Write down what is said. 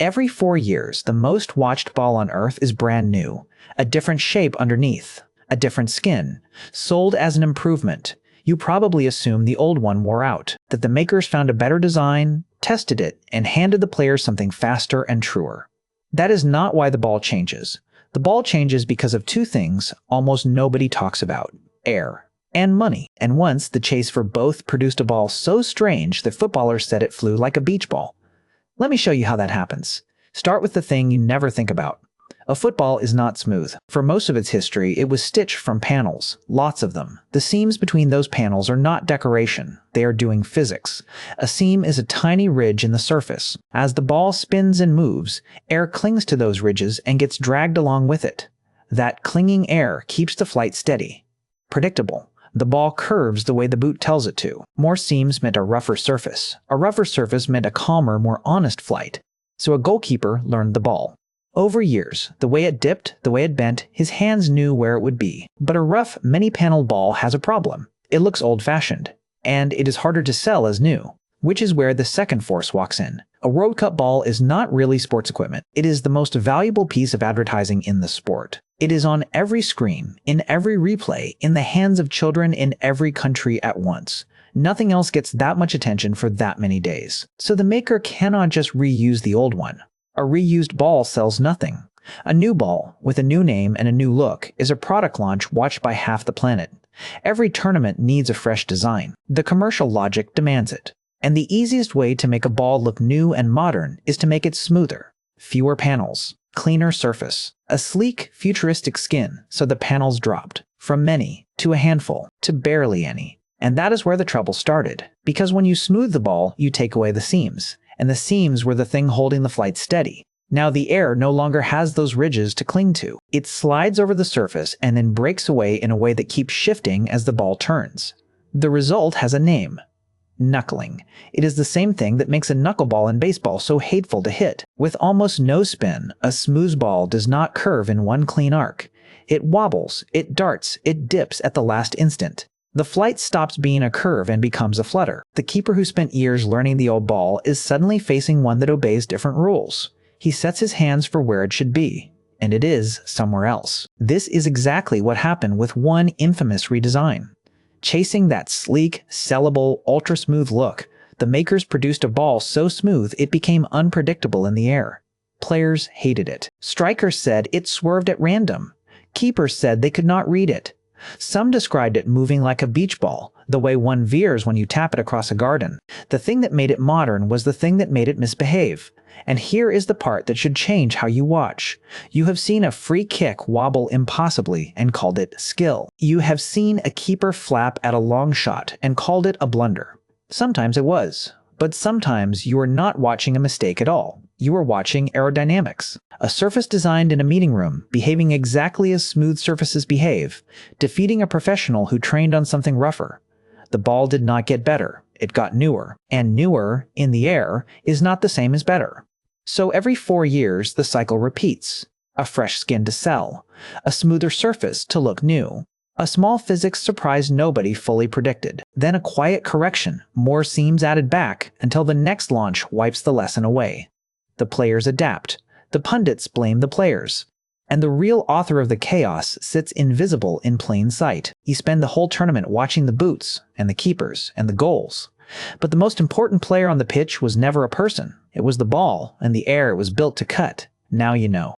Every 4 years, the most watched ball on Earth is brand new, a different shape underneath, a different skin, sold as an improvement. You probably assume the old one wore out, that the makers found a better design, tested it, and handed the players something faster and truer. That is not why the ball changes. The ball changes because of two things almost nobody talks about: air and money. And once the chase for both produced a ball so strange that footballers said it flew like a beach ball. Let me show you how that happens. Start with the thing you never think about. A football is not smooth. For most of its history, it was stitched from panels, lots of them. The seams between those panels are not decoration. They are doing physics. A seam is a tiny ridge in the surface. As the ball spins and moves, air clings to those ridges and gets dragged along with it. That clinging air keeps the flight steady. Predictable. The ball curves the way the boot tells it to. More seams meant a rougher surface. A rougher surface meant a calmer, more honest flight. So a goalkeeper learned the ball. Over years, the way it dipped, the way it bent, his hands knew where it would be. But a rough, many-panel ball has a problem. It looks old-fashioned, and it is harder to sell as new, which is where the second force walks in. A World Cup ball is not really sports equipment. It is the most valuable piece of advertising in the sport. It is on every screen, in every replay, in the hands of children in every country at once. Nothing else gets that much attention for that many days. So the maker cannot just reuse the old one. A reused ball sells nothing. A new ball, with a new name and a new look, is a product launch watched by half the planet. Every tournament needs a fresh design. The commercial logic demands it. And the easiest way to make a ball look new and modern is to make it smoother. Fewer panels, cleaner surface, a sleek, futuristic skin, so the panels dropped. From many, to a handful, to barely any. And that is where the trouble started. Because when you smooth the ball, you take away the seams. And the seams were the thing holding the flight steady. Now the air no longer has those ridges to cling to. It slides over the surface and then breaks away in a way that keeps shifting as the ball turns. The result has a name: knuckling. It is the same thing that makes a knuckleball in baseball so hateful to hit. With almost no spin, a smooth ball does not curve in one clean arc. It wobbles, it darts, it dips at the last instant. The flight stops being a curve and becomes a flutter. The keeper who spent years learning the old ball is suddenly facing one that obeys different rules. He sets his hands for where it should be, and it is somewhere else. This is exactly what happened with one infamous redesign. Chasing that sleek, sellable, ultra-smooth look, the makers produced a ball so smooth it became unpredictable in the air. Players hated it. Strikers said it swerved at random. Keepers said they could not read it. Some described it moving like a beach ball, the way one veers when you tap it across a garden. The thing that made it modern was the thing that made it misbehave. And here is the part that should change how you watch. You have seen a free kick wobble impossibly and called it skill. You have seen a keeper flap at a long shot and called it a blunder. Sometimes it was, but sometimes you are not watching a mistake at all. You are watching aerodynamics. A surface designed in a meeting room, behaving exactly as smooth surfaces behave, defeating a professional who trained on something rougher. The ball did not get better. It got newer. And newer, in the air, is not the same as better. So every 4 years, the cycle repeats. A fresh skin to sell. A smoother surface to look new. A small physics surprise nobody fully predicted. Then a quiet correction, more seams added back, until the next launch wipes the lesson away. The players adapt. The pundits blame the players. And the real author of the chaos sits invisible in plain sight. You spend the whole tournament watching the boots, and the keepers, and the goals. But the most important player on the pitch was never a person. It was the ball, and the air it was built to cut. Now you know.